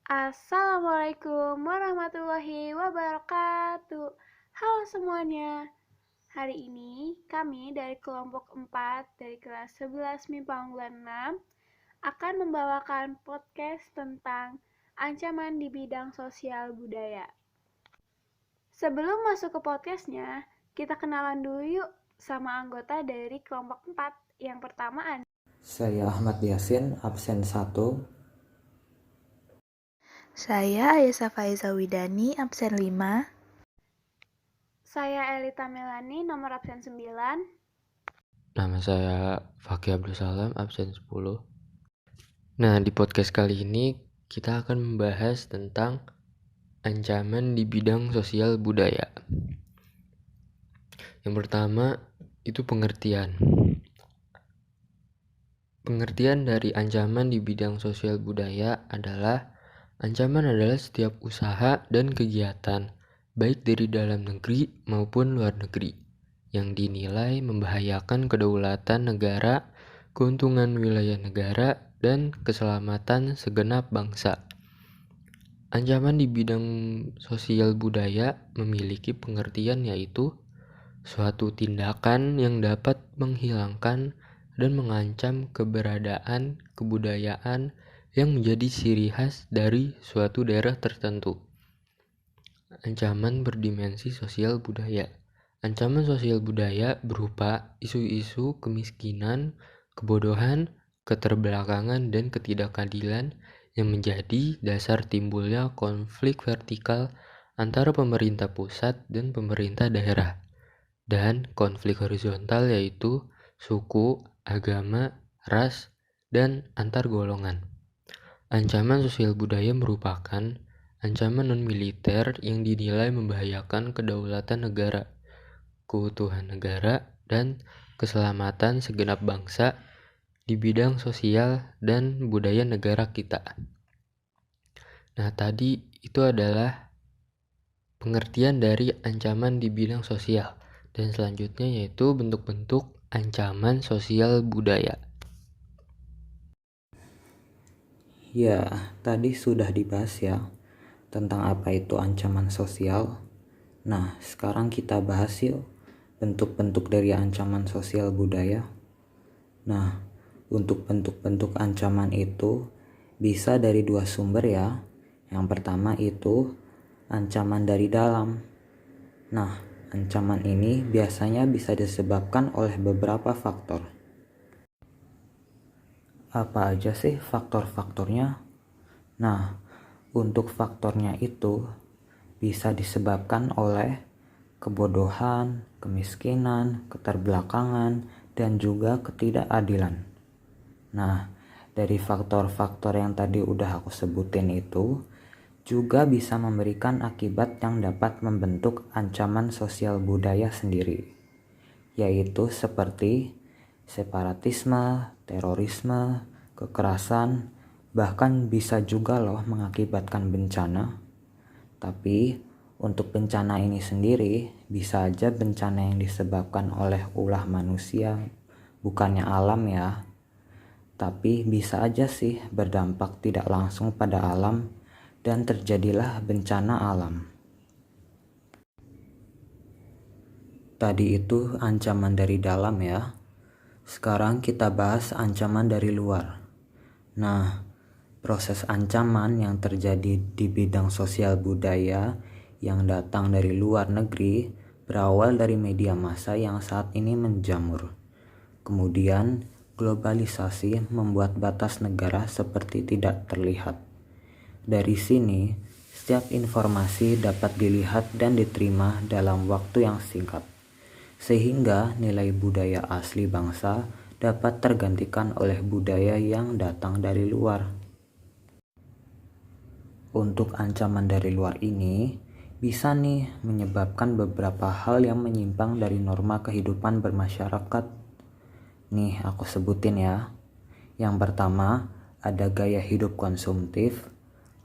Assalamualaikum warahmatullahi wabarakatuh. Halo semuanya. Hari ini kami dari kelompok 4 dari kelas 11 MIPA unggulan 6 akan membawakan podcast tentang ancaman di bidang sosial budaya. Sebelum masuk ke podcastnya, kita kenalan dulu yuk sama anggota dari kelompok 4. Yang pertama ada Saya Ahmad Yasin, absen 1. Saya Ayesa Faiza Widani, absen 5. saya Elita Melani, nomor absen 9. Nama saya Fakih Abdul Salam, absen 10. Nah, di podcast kali ini kita akan membahas tentang ancaman di bidang sosial budaya. Yang pertama, itu pengertian. Pengertian dari ancaman di bidang sosial budaya adalah ancaman adalah setiap usaha dan kegiatan, baik dari dalam negeri maupun luar negeri, yang dinilai membahayakan kedaulatan negara, keuntungan wilayah negara, dan keselamatan segenap bangsa. Ancaman di bidang sosial budaya memiliki pengertian yaitu suatu tindakan yang dapat menghilangkan dan mengancam keberadaan kebudayaan yang menjadi ciri khas dari suatu daerah tertentu. Ancaman berdimensi sosial budaya. Ancaman sosial budaya berupa isu-isu kemiskinan, kebodohan, keterbelakangan, dan ketidakadilan yang menjadi dasar timbulnya konflik vertikal antara pemerintah pusat dan pemerintah daerah, dan konflik horizontal yaitu suku, agama, ras, dan antar golongan. Ancaman sosial budaya merupakan ancaman non-militer yang dinilai membahayakan kedaulatan negara, keutuhan negara, dan keselamatan segenap bangsa di bidang sosial dan budaya negara kita. Nah, tadi itu adalah pengertian dari ancaman di bidang sosial. Dan selanjutnya yaitu bentuk-bentuk ancaman sosial budaya. Ya, tadi sudah dibahas ya tentang apa itu ancaman sosial. Nah, sekarang kita bahas yuk bentuk-bentuk dari ancaman sosial budaya. Nah, untuk bentuk-bentuk ancaman itu bisa dari dua sumber ya. Yang pertama itu ancaman dari dalam. Nah, ancaman ini biasanya bisa disebabkan oleh beberapa faktor. Apa aja sih faktor-faktornya? Nah, untuk faktornya itu bisa disebabkan oleh kebodohan, kemiskinan, keterbelakangan, dan juga ketidakadilan. Nah, dari faktor-faktor yang tadi udah aku sebutin itu juga bisa memberikan akibat yang dapat membentuk ancaman sosial budaya sendiri, yaitu seperti separatisme, terorisme, kekerasan, bahkan bisa juga loh mengakibatkan bencana. Tapi untuk bencana ini sendiri bisa aja bencana yang disebabkan oleh ulah manusia, bukannya alam ya. Tapi bisa aja sih berdampak tidak langsung pada alam dan terjadilah bencana alam. Tadi itu ancaman dari dalam ya. Sekarang kita bahas ancaman dari luar. Nah, proses ancaman yang terjadi di bidang sosial budaya yang datang dari luar negeri berawal dari media massa yang saat ini menjamur. Kemudian, globalisasi membuat batas negara seperti tidak terlihat. Dari sini, setiap informasi dapat dilihat dan diterima dalam waktu yang singkat, sehingga nilai budaya asli bangsa dapat tergantikan oleh budaya yang datang dari luar. Untuk ancaman dari luar ini, bisa nih menyebabkan beberapa hal yang menyimpang dari norma kehidupan bermasyarakat. Nih aku sebutin ya. Yang pertama, ada gaya hidup konsumtif,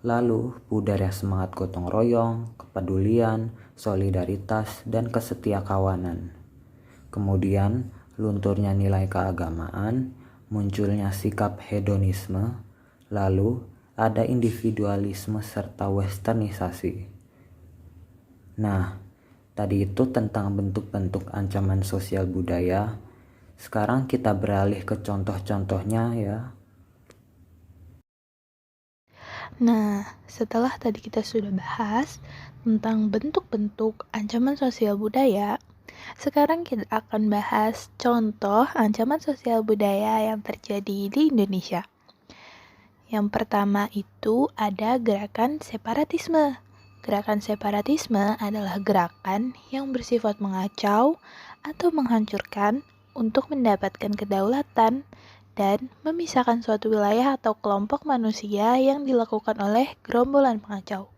lalu budaya semangat gotong royong, kepedulian, solidaritas, dan kesetiakawanan. Kemudian, lunturnya nilai keagamaan, munculnya sikap hedonisme, lalu ada individualisme serta westernisasi. Nah, tadi itu tentang bentuk-bentuk ancaman sosial budaya. Sekarang kita beralih ke contoh-contohnya ya. Nah, setelah tadi kita sudah bahas tentang bentuk-bentuk ancaman sosial budaya, sekarang kita akan bahas contoh ancaman sosial budaya yang terjadi di Indonesia. Yang pertama itu ada gerakan separatisme. Gerakan separatisme adalah gerakan yang bersifat mengacau atau menghancurkan untuk mendapatkan kedaulatan dan memisahkan suatu wilayah atau kelompok manusia yang dilakukan oleh gerombolan pengacau.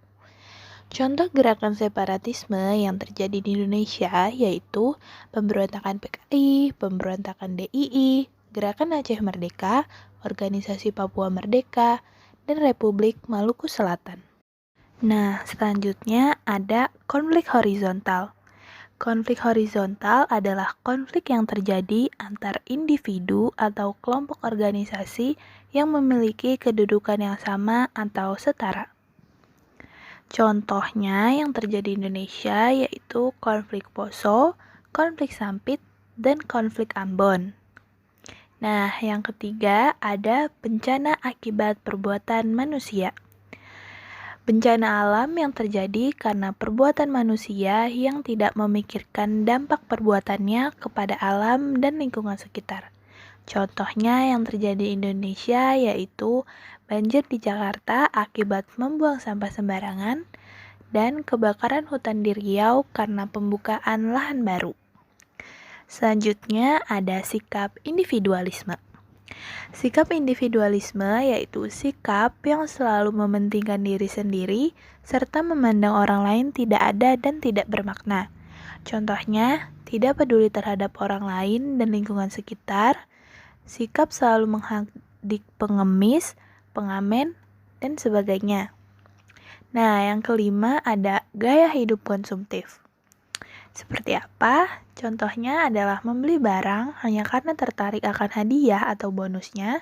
Contoh gerakan separatisme yang terjadi di Indonesia yaitu pemberontakan PKI, pemberontakan DII, Gerakan Aceh Merdeka, Organisasi Papua Merdeka, dan Republik Maluku Selatan. Nah, selanjutnya ada konflik horizontal. Konflik horizontal adalah konflik yang terjadi antar individu atau kelompok organisasi yang memiliki kedudukan yang sama atau setara. Contohnya yang terjadi di Indonesia yaitu konflik Poso, konflik Sampit, dan konflik Ambon. Nah, yang ketiga ada bencana akibat perbuatan manusia. Bencana alam yang terjadi karena perbuatan manusia yang tidak memikirkan dampak perbuatannya kepada alam dan lingkungan sekitar. Contohnya yang terjadi di Indonesia yaitu banjir di Jakarta akibat membuang sampah sembarangan dan kebakaran hutan di Riau karena pembukaan lahan baru. Selanjutnya ada sikap individualisme. Sikap individualisme yaitu sikap yang selalu mementingkan diri sendiri serta memandang orang lain tidak ada dan tidak bermakna. Contohnya, tidak peduli terhadap orang lain dan lingkungan sekitar, sikap selalu menghadik pengemis, pengamen, dan sebagainya. Nah, yang kelima ada gaya hidup konsumtif. Seperti apa? Contohnya adalah membeli barang hanya karena tertarik akan hadiah atau bonusnya,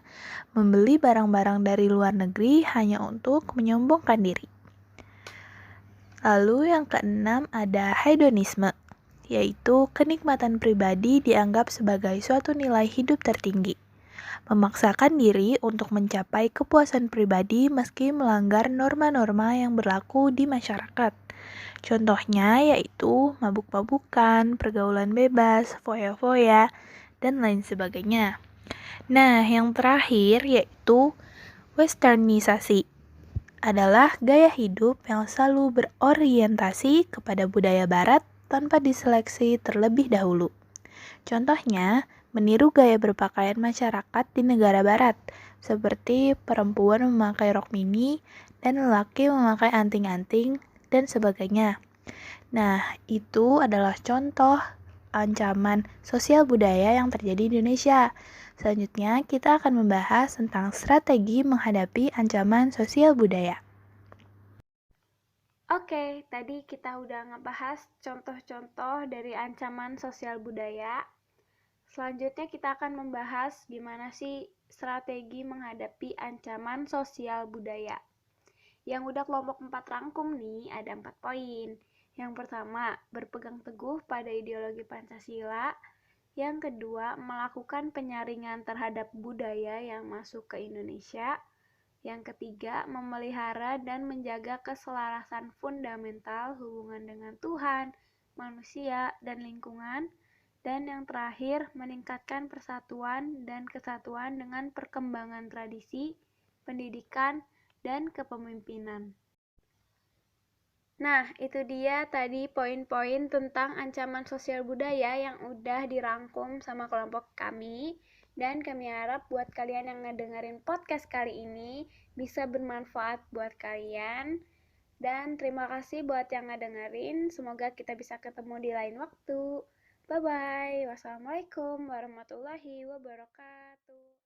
membeli barang-barang dari luar negeri hanya untuk menyombongkan diri. Lalu yang keenam ada hedonisme, yaitu kenikmatan pribadi dianggap sebagai suatu nilai hidup tertinggi. Memaksakan diri untuk mencapai kepuasan pribadi meski melanggar norma-norma yang berlaku di masyarakat. Contohnya yaitu mabuk-mabukan, pergaulan bebas, foya-foya, dan lain sebagainya. Nah, yang terakhir yaitu westernisasi. Adalah gaya hidup yang selalu berorientasi kepada budaya barat tanpa diseleksi terlebih dahulu. Contohnya, meniru gaya berpakaian masyarakat di negara barat, seperti perempuan memakai rok mini dan lelaki memakai anting-anting dan sebagainya. Nah, itu adalah contoh ancaman sosial budaya yang terjadi di Indonesia. Selanjutnya, kita akan membahas tentang strategi menghadapi ancaman sosial budaya. Oke, tadi kita udah ngebahas contoh-contoh dari ancaman sosial budaya. Selanjutnya kita akan membahas gimana sih strategi menghadapi ancaman sosial budaya. Yang udah kelompok 4 rangkum nih, ada 4 poin. Yang pertama, berpegang teguh pada ideologi Pancasila. Yang kedua, melakukan penyaringan terhadap budaya yang masuk ke Indonesia. Yang ketiga, memelihara dan menjaga keselarasan fundamental hubungan dengan Tuhan, manusia, dan lingkungan. Dan yang terakhir, meningkatkan persatuan dan kesatuan dengan perkembangan tradisi, pendidikan, dan kepemimpinan. Nah, itu dia tadi poin-poin tentang ancaman sosial budaya yang udah dirangkum sama kelompok kami. Dan kami harap buat kalian yang ngedengerin podcast kali ini bisa bermanfaat buat kalian. Dan terima kasih buat yang ngedengerin. Semoga kita bisa ketemu di lain waktu. Bye-bye. Wassalamualaikum warahmatullahi wabarakatuh.